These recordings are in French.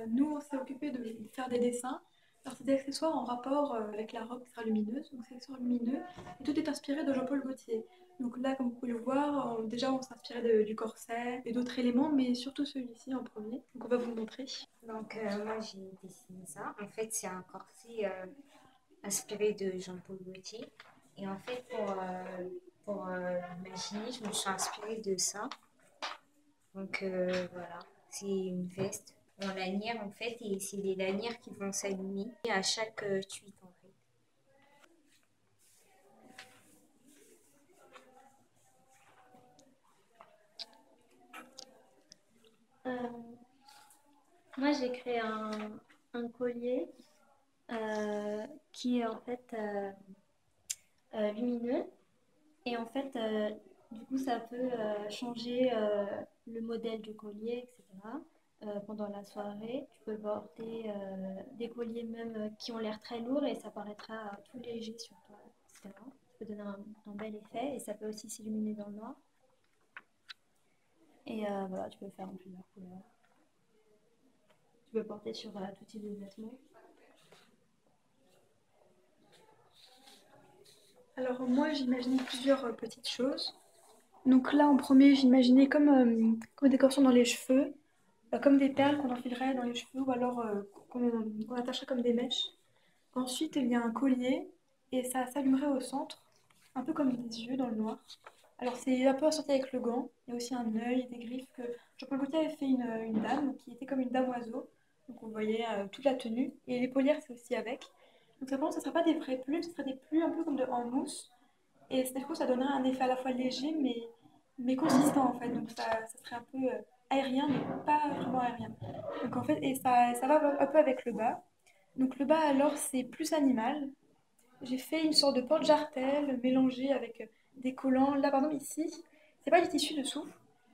Nous, on s'est occupé de faire des dessins. Alors, c'est des accessoires en rapport avec la robe qui sera lumineuse, donc c'est accessoires lumineux. Et tout est inspiré de Jean-Paul Gaultier. Donc là, comme vous pouvez le voir, déjà on s'est inspiré du corset et d'autres éléments, mais surtout celui-ci en premier. Donc on va vous le montrer. Moi j'ai dessiné ça. En fait, c'est un corset inspiré de Jean-Paul Gaultier. Et en fait, pour l'imaginer, je me suis inspirée de ça. Voilà, c'est une veste en lanière en fait, et c'est des lanières qui vont s'aligner à chaque tuile en fait. Euh, Moi, j'ai créé un collier qui est en fait lumineux. Et en fait, du coup, ça peut changer le modèle du collier, etc. Pendant la soirée, tu peux porter des colliers même qui ont l'air très lourds et ça paraîtra tout léger sur toi, etc. Ça peut donner un bel effet et ça peut aussi s'illuminer dans le noir. Et voilà, tu peux le faire en plusieurs couleurs. Tu peux le porter sur tout type de vêtements. Alors moi, j'imaginais plusieurs petites choses. Donc là, en premier, j'imaginais comme des décoration dans les cheveux, comme des perles qu'on enfilerait dans les cheveux ou alors qu'on attacherait comme des mèches. Ensuite, il y a un collier et ça s'allumerait au centre, un peu comme des yeux dans le noir. Alors c'est un peu assorti avec le gant. Il y a aussi un œil, des griffes que Jean-Paul Gaultier avait fait une dame qui était comme une dame oiseau. Donc on voyait toute la tenue. Et les paulières, c'est aussi avec. Donc ça, ne sera pas des vraies plumes, ce sera des plumes un peu comme en mousse. Et du coup, ça donnerait un effet à la fois léger mais consistant en fait. Donc ça serait un peu aérien, mais pas vraiment aérien. Donc en fait, et ça va un peu avec le bas. Donc le bas alors, c'est plus animal. J'ai fait une sorte de porte-jartel mélangée avec des collants. Là, par exemple, ici, c'est pas du tissu dessous,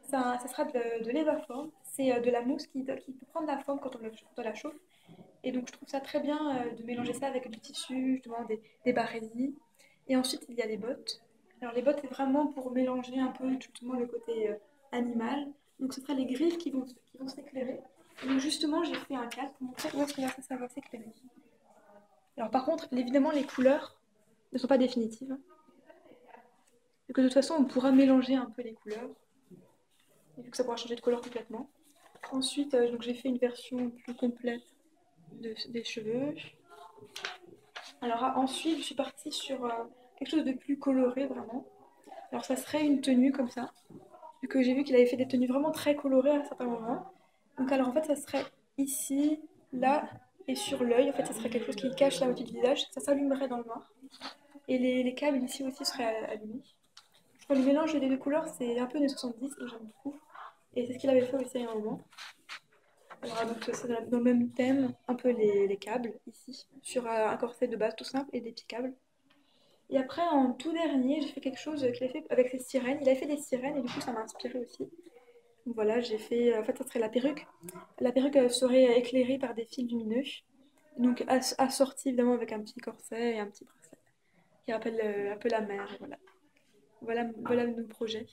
ça sera de l'évaforme. C'est de la mousse qui peut prendre la forme quand on la chauffe. Et donc, je trouve ça très bien de mélanger ça avec du tissu, justement, des barésies. Et ensuite, il y a les bottes. Alors, les bottes, c'est vraiment pour mélanger un peu justement le côté animal. Donc, ce sera les griffes qui vont s'éclairer. Et donc, justement, j'ai fait un cadre pour montrer où est-ce que ça va s'éclairer. Alors, par contre, évidemment, les couleurs ne sont pas définitives. Et que de toute façon, on pourra mélanger un peu les couleurs. Et vu que ça pourra changer de couleur complètement. Ensuite, donc j'ai fait une version plus complète des cheveux. Alors ensuite, je suis partie sur quelque chose de plus coloré vraiment. Alors ça serait une tenue comme ça, vu que j'ai vu qu'il avait fait des tenues vraiment très colorées à certains moments. Donc alors en fait, ça serait ici, là et sur l'œil. En fait, ça serait quelque chose qui cache la moitié du visage. Ça s'allumerait dans le noir. Et les câbles ici aussi seraient allumés. Je crois que le mélange des deux couleurs, c'est un peu des 70, donc j'aime beaucoup. Et c'est ce qu'il avait fait aussi à un moment. Alors, donc c'est dans le même thème, un peu les câbles ici, sur un corset de base tout simple et des petits câbles. Et après, en tout dernier, j'ai fait quelque chose qu'il a fait avec ses sirènes. Il a fait des sirènes et du coup, ça m'a inspiré aussi. Donc voilà, j'ai fait. En fait, ça serait la perruque. La perruque serait éclairée par des fils lumineux. Donc assortie évidemment avec un petit corset et un petit bracelet qui rappelle un peu la mer. Et voilà, voilà nos projets.